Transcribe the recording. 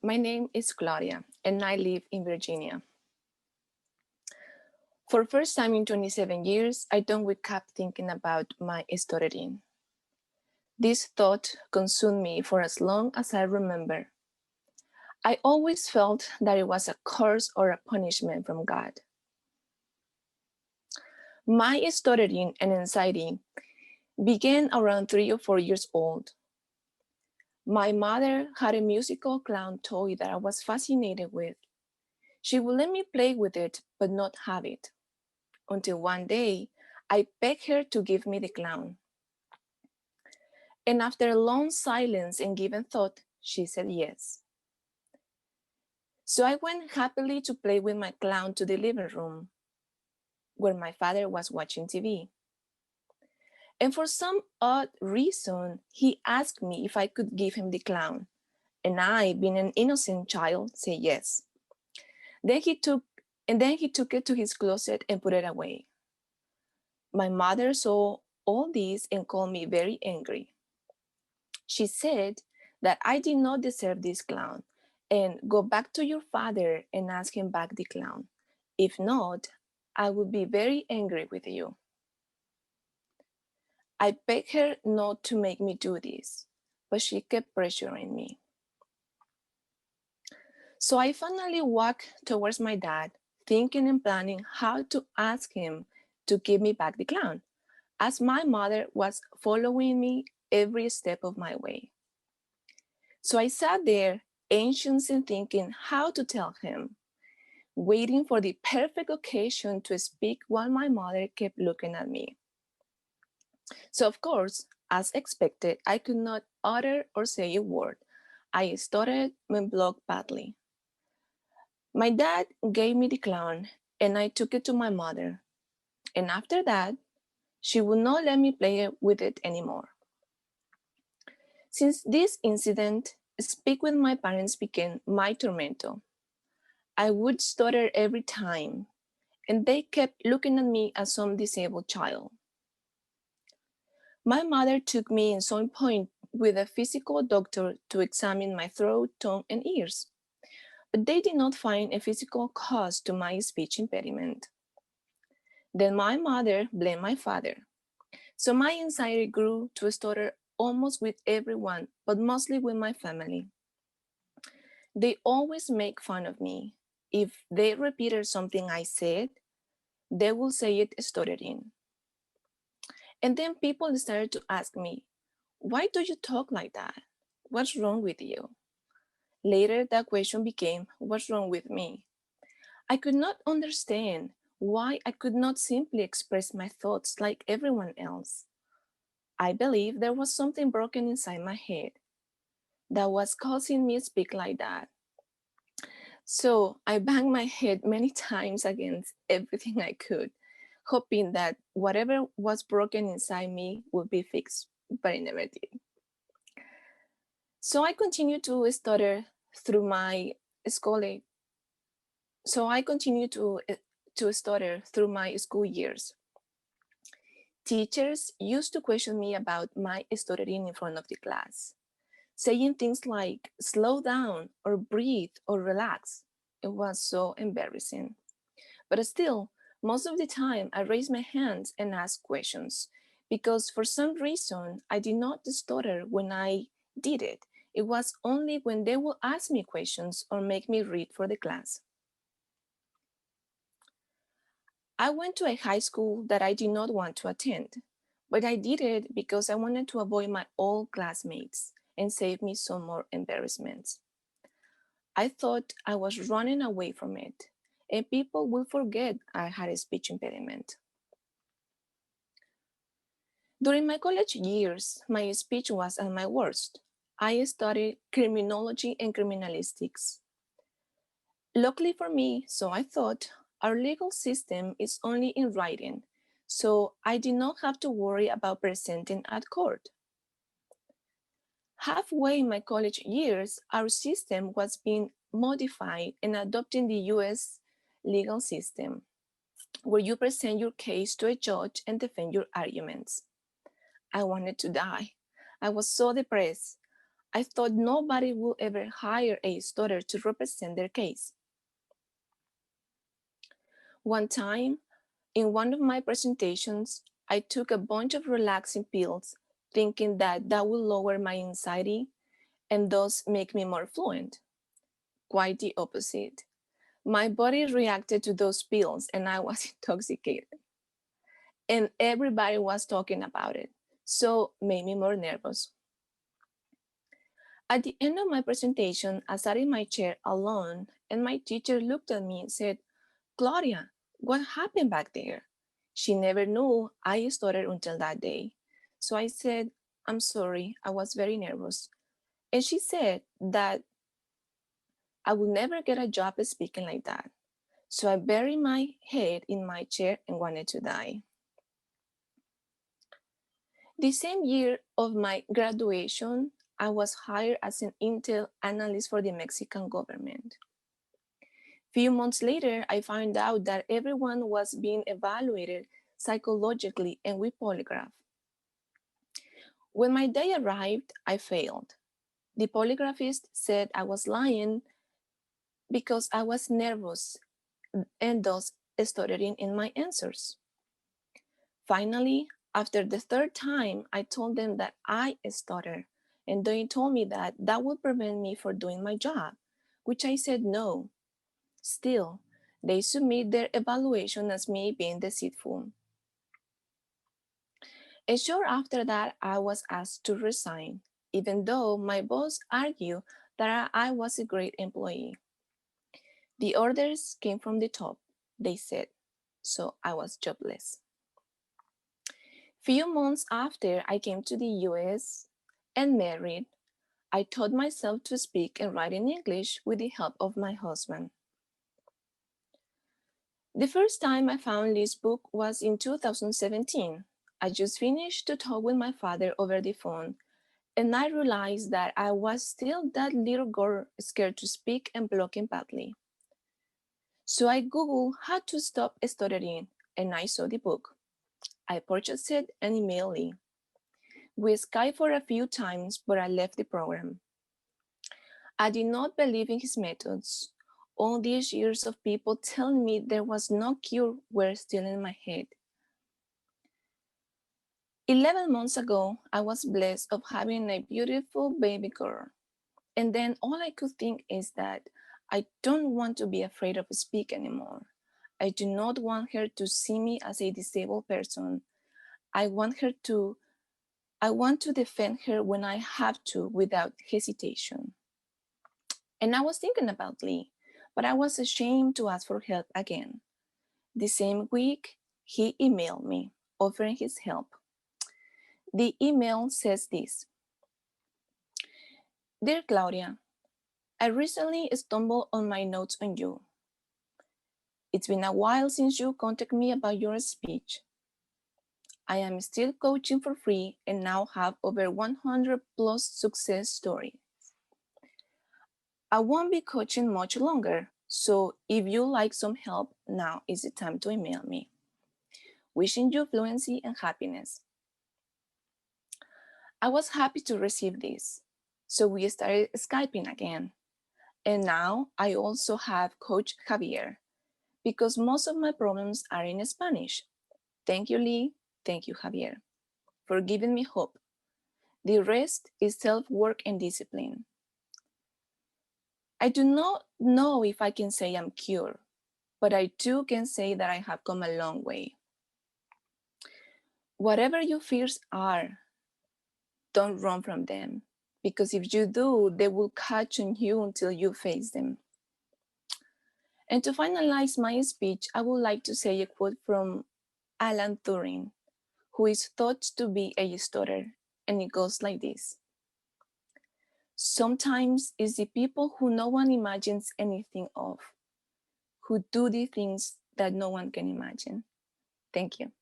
My name is Claudia, and I live in Virginia. For the first time in 27 years, I don't wake up thinking about my stuttering. This thought consumed me for as long as I remember. I always felt that it was a curse or a punishment from God. My stuttering and anxiety began around 3 or 4 years old. My mother had a musical clown toy that I was fascinated with. She would let me play with it, but not have it. Until one day, I begged her to give me the clown. And after a long silence and given thought, she said yes. So I went happily to play with my clown to the living room, where my father was watching TV. And for some odd reason, he asked me if I could give him the clown. And I, being an innocent child, said yes. Then he took it to his closet and put it away. My mother saw all this and called me very angry. She said that I did not deserve this clown, and go back to your father and ask him back the clown. If not, I would be very angry with you. I begged her not to make me do this, but she kept pressuring me. So I finally walked towards my dad, thinking and planning how to ask him to give me back the clown, as my mother was following me every step of my way. So I sat there, anxious and thinking how to tell him, waiting for the perfect occasion to speak while my mother kept looking at me. So, of course, as expected, I could not utter or say a word. I stuttered and blocked badly. My dad gave me the clown and I took it to my mother. And after that, she would not let me play with it anymore. Since this incident, speak with my parents became my tormento. I would stutter every time, and they kept looking at me as some disabled child. My mother took me in some point with a physical doctor to examine my throat, tongue, and ears, but they did not find a physical cause to my speech impediment. Then my mother blamed my father. So my anxiety grew to stutter almost with everyone, but mostly with my family. They always make fun of me. If they repeated something I said, they will say it stuttering. And then people started to ask me, why do you talk like that? What's wrong with you? Later, that question became, what's wrong with me? I could not understand why I could not simply express my thoughts like everyone else. I believe there was something broken inside my head that was causing me to speak like that. So I banged my head many times against everything I could, hoping that whatever was broken inside me would be fixed, but it never did. So I continued to stutter through my school. So I continued to stutter through my school years. Teachers used to question me about my stuttering in front of the class, saying things like slow down or breathe or relax. It was so embarrassing. But still, most of the time I raised my hands and asked questions because for some reason I did not stutter when I did it. It was only when they would ask me questions or make me read for the class. I went to a high school that I did not want to attend, but I did it because I wanted to avoid my old classmates and save me some more embarrassments. I thought I was running away from it, and people will forget I had a speech impediment. During my college years, my speech was at my worst. I studied criminology and criminalistics. Luckily for me, so I thought, our legal system is only in writing, so I did not have to worry about presenting at court. Halfway in my college years, our system was being modified and adopting the US legal system, where you present your case to a judge and defend your arguments. I wanted to die. I was so depressed. I thought nobody would ever hire a stutter to represent their case. One time, in one of my presentations, I took a bunch of relaxing pills, thinking that that would lower my anxiety and thus make me more fluent. Quite the opposite. My body reacted to those pills and I was intoxicated. And everybody was talking about it, so made me more nervous. At the end of my presentation, I sat in my chair alone, and my teacher looked at me and said, Claudia, what happened back there? She never knew I stuttered until that day. So I said, I'm sorry, I was very nervous. And she said that I would never get a job speaking like that. So I buried my head in my chair and wanted to die. The same year of my graduation, I was hired as an intel analyst for the Mexican government. Few months later, I found out that everyone was being evaluated psychologically and with polygraph. When my day arrived, I failed. The polygraphist said I was lying because I was nervous and thus stuttering in my answers. Finally, after the third time, I told them that I stutter, and they told me that that would prevent me from doing my job, which I said no. Still, they submit their evaluation as me being deceitful. And sure after that, I was asked to resign, even though my boss argued that I was a great employee. The orders came from the top, they said, so I was jobless. Few months after I came to the US and married, I taught myself to speak and write in English with the help of my husband. The first time I found this book was in 2017. I just finished to talk with my father over the phone, and I realized that I was still that little girl scared to speak and blocking badly. So I Googled how to stop stuttering, and I saw the book. I purchased it and emailed Lee. We Skyped for a few times, but I left the program. I did not believe in his methods. All these years of people telling me there was no cure were still in my head. 11 months ago, I was blessed of having a beautiful baby girl. And then all I could think is that I don't want to be afraid of speak anymore. I do not want her to see me as a disabled person. I want to defend her when I have to without hesitation. And I was thinking about Lee, but I was ashamed to ask for help again. The same week, he emailed me, offering his help. The email says this: Dear Claudia, I recently stumbled on my notes on you. It's been a while since you contacted me about your speech. I am still coaching for free and now have over 100 plus success stories. I won't be coaching much longer, so if you like some help, now is the time to email me. Wishing you fluency and happiness. I was happy to receive this, so we started Skyping again. And now I also have Coach Javier, because most of my problems are in Spanish. Thank you, Lee. Thank you, Javier, for giving me hope. The rest is self-work and discipline. I do not know if I can say I'm cured, but I too can say that I have come a long way. Whatever your fears are, don't run from them, because if you do, they will catch on you until you face them. And to finalize my speech, I would like to say a quote from Alan Turing, who is thought to be a stutter, and it goes like this: Sometimes it's the people who no one imagines anything of, who do the things that no one can imagine. Thank you.